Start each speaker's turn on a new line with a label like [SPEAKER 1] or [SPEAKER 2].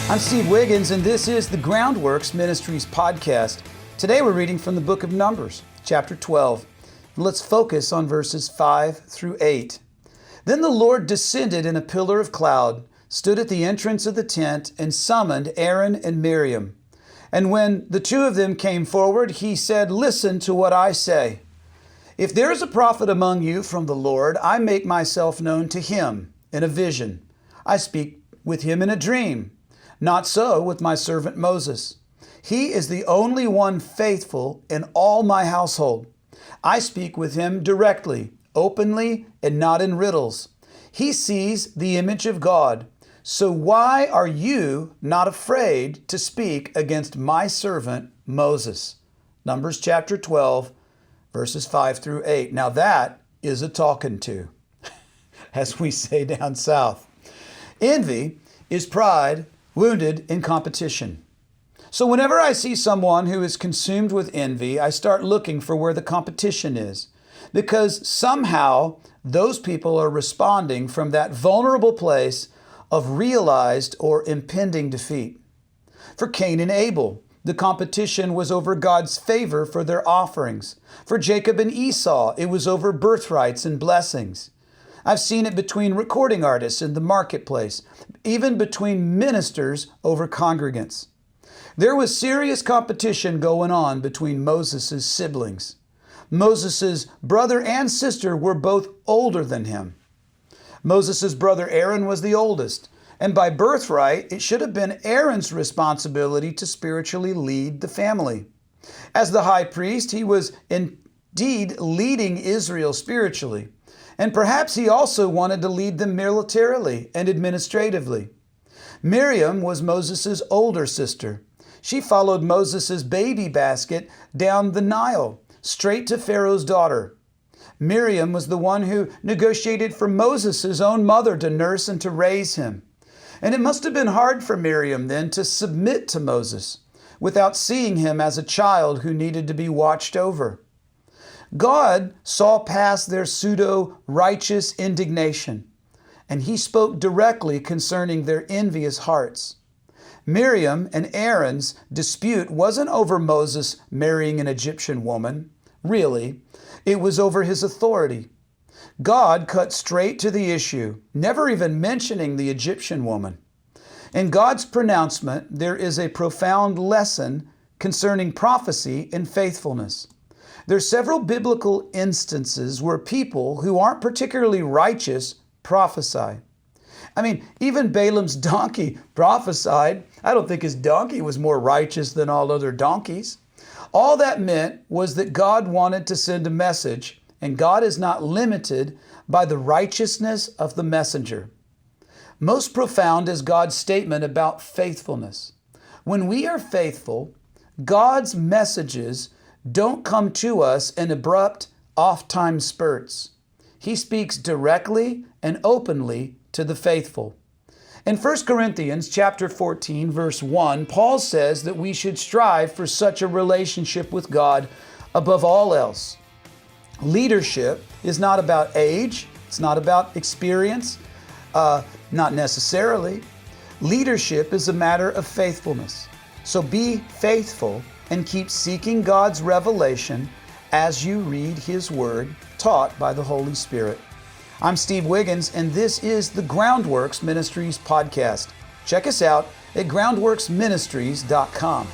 [SPEAKER 1] I'm Steve Wiggins, and this is the Groundworks Ministries podcast. Today we're reading from the book of Numbers, chapter 12. And let's focus on verses 5 through 8. Then the Lord descended in a pillar of cloud, stood at the entrance of the tent, and summoned Aaron and Miriam. And when the two of them came forward, he said, "Listen to what I say. If there is a prophet among you from the Lord, I make myself known to him in a vision. I speak with him in a dream. Not so with my servant Moses. He is the only one faithful in all my household. I speak with him directly, openly, and not in riddles. He sees the image of God. So why are you not afraid to speak against my servant Moses?" Numbers chapter 12, verses 5 through 8. Now that is a talking to, as we say down south. Envy is pride wounded in competition. So whenever I see someone who is consumed with envy, I start looking for where the competition is, because somehow those people are responding from that vulnerable place of realized or impending defeat. For Cain and Abel, the competition was over God's favor for their offerings. For Jacob and Esau, it was over birthrights and blessings. I've seen it between recording artists in the marketplace, even between ministers over congregants. There was serious competition going on between Moses' siblings. Moses' brother and sister were both older than him. Moses' brother Aaron was the oldest, and by birthright, it should have been Aaron's responsibility to spiritually lead the family. As the high priest, he was indeed leading Israel spiritually. And perhaps he also wanted to lead them militarily and administratively. Miriam was Moses' older sister. She followed Moses' baby basket down the Nile, straight to Pharaoh's daughter. Miriam was the one who negotiated for Moses' own mother to nurse and to raise him. And it must have been hard for Miriam then to submit to Moses without seeing him as a child who needed to be watched over. God saw past their pseudo-righteous indignation, and he spoke directly concerning their envious hearts. Miriam and Aaron's dispute wasn't over Moses marrying an Egyptian woman. Really, it was over his authority. God cut straight to the issue, never even mentioning the Egyptian woman. In God's pronouncement, there is a profound lesson concerning prophecy and faithfulness. There are several biblical instances where people who aren't particularly righteous prophesy. Even Balaam's donkey prophesied. I don't think his donkey was more righteous than all other donkeys. All that meant was that God wanted to send a message, and God is not limited by the righteousness of the messenger. Most profound is God's statement about faithfulness. When we are faithful, God's messages don't come to us in abrupt, off-time spurts. He speaks directly and openly to the faithful. In 1 Corinthians chapter 14, verse 1, Paul says that we should strive for such a relationship with God above all else. Leadership is not about age. It's not about experience. Not necessarily. Leadership is a matter of faithfulness. So be faithful and keep seeking God's revelation as you read His Word taught by the Holy Spirit. I'm Steve Wiggins, and this is the Groundworks Ministries podcast. Check us out at groundworksministries.com.